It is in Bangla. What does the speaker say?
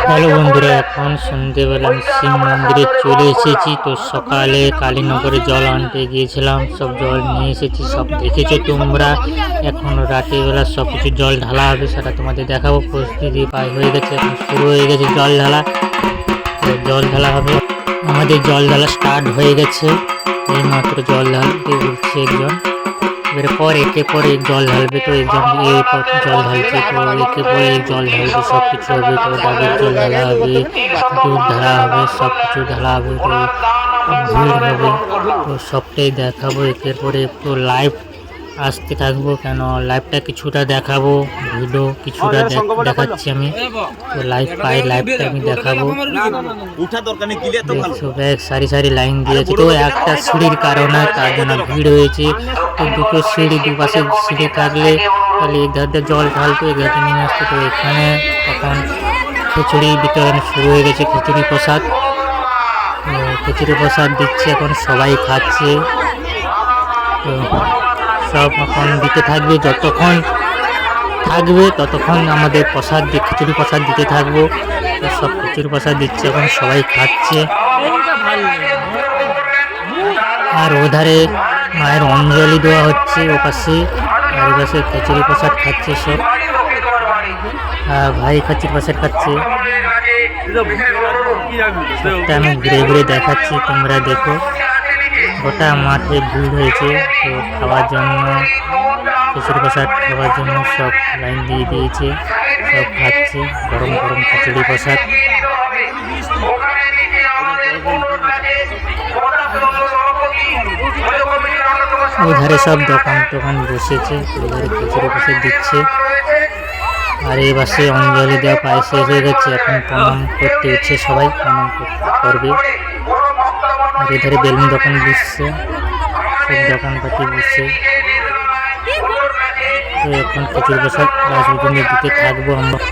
হ্যালো বন্ধুরা, এখন সন্ধ্যেবেলা আমি শিব মন্দিরে চলে এসেছি। তো সকালে কালীনগরে জল আনতে গিয়েছিলাম, সব জল নিয়ে এসেছি, সব দেখেছো তোমরা। এখন রাতের বেলা সব কিছু জল ঢালা হবে, সেটা তোমাদের দেখাবো। প্রস্তুতি প্রায় হয়ে গেছে, এখন শুরু হয়ে গেছে জল ঢালা। তো জল ঢালা হবে, আমাদের জল ঢালা স্টার্ট হয়ে গেছে। এই মাত্র জল ঢালতে উঠছে একজন, এবারে পর একে পরে জল ঢালবে। তো একজন জল ঢালছে, তো একে পরে জল ঢালবে, সব কিছু হবে। তো ডাবের জল ঢালা হবে, দুধ ঢালা হবে, সব কিছু ঢালা হবে। তো ভিড় হবে, তো সবটাই দেখাবো একের পরে। তো লাইভ আসতে থাকবো, কেন লাইভটা কিছুটা দেখাবো, ভিডিও কিছুটা দেখাচ্ছি আমি। তো লাইভ পাই, লাইভটা আমি দেখাবো। সারি সারি লাইন দিয়েছে, তো একটা সিঁড়ির কারণে তার জন্য ভিড় হয়েছে। তো দুটো সিঁড়ি, দুপাশে সিঁড়ি থাকলে তাহলে এক ধারটা জল ঢালতো, এক ধারটা নিয়ে আসতো। তো এখানে এখন খিচুড়ি বিতরণ শুরু হয়ে গেছে, খিচুড়ি প্রসাদ। খিচুড়ি প্রসাদ দিচ্ছে, এখন সবাই খাচ্ছে। তো সব এখন দিতে থাকবে, যতক্ষণ থাকবে ততক্ষণ আমাদের প্রসাদ খিচুড়ি প্রসাদ দিতে থাকবো। তো সব খিচুড়ি প্রসাদ দিচ্ছে, এখন সবাই খাচ্ছে। আর ওধারে মায়ের অঞ্জলি দেওয়া হচ্ছে ওপাশে, আর এপাশে খিচুড়ি প্রসাদ খাচ্ছে সব। ভাই খিচুড়ি প্রসাদ খাচ্ছে, সবটা আমি ঘুরে ঘুরে দেখাচ্ছি, তোমরা দেখো। গোটা মাঠে ভিড় হয়েছে, তো খাওয়ার জন্য খিচুড়ি প্রসাদ খাওয়ার জন্য সব লাইন দিয়ে দিয়েছে, সব খাচ্ছে গরম গরম খিচুড়ি প্রসাদ। ওধারে সব দোকান টোকান বসেছে, ওধারে খিচুড়ি প্রসাদ দিচ্ছে। আর এই পাশে অঞ্জলি দেওয়া প্রায় শেষ হয়ে গেছে, এখন প্রণাম করতে উঠছে, সবাই প্রণাম করবে। আর এধারে বেলুন দোকান বসছে, সব দোকানপাতি বসছে। তো এখন খিচুড়ি প্রসাদ রাজভোজনের দিকে থাকবো আমরা।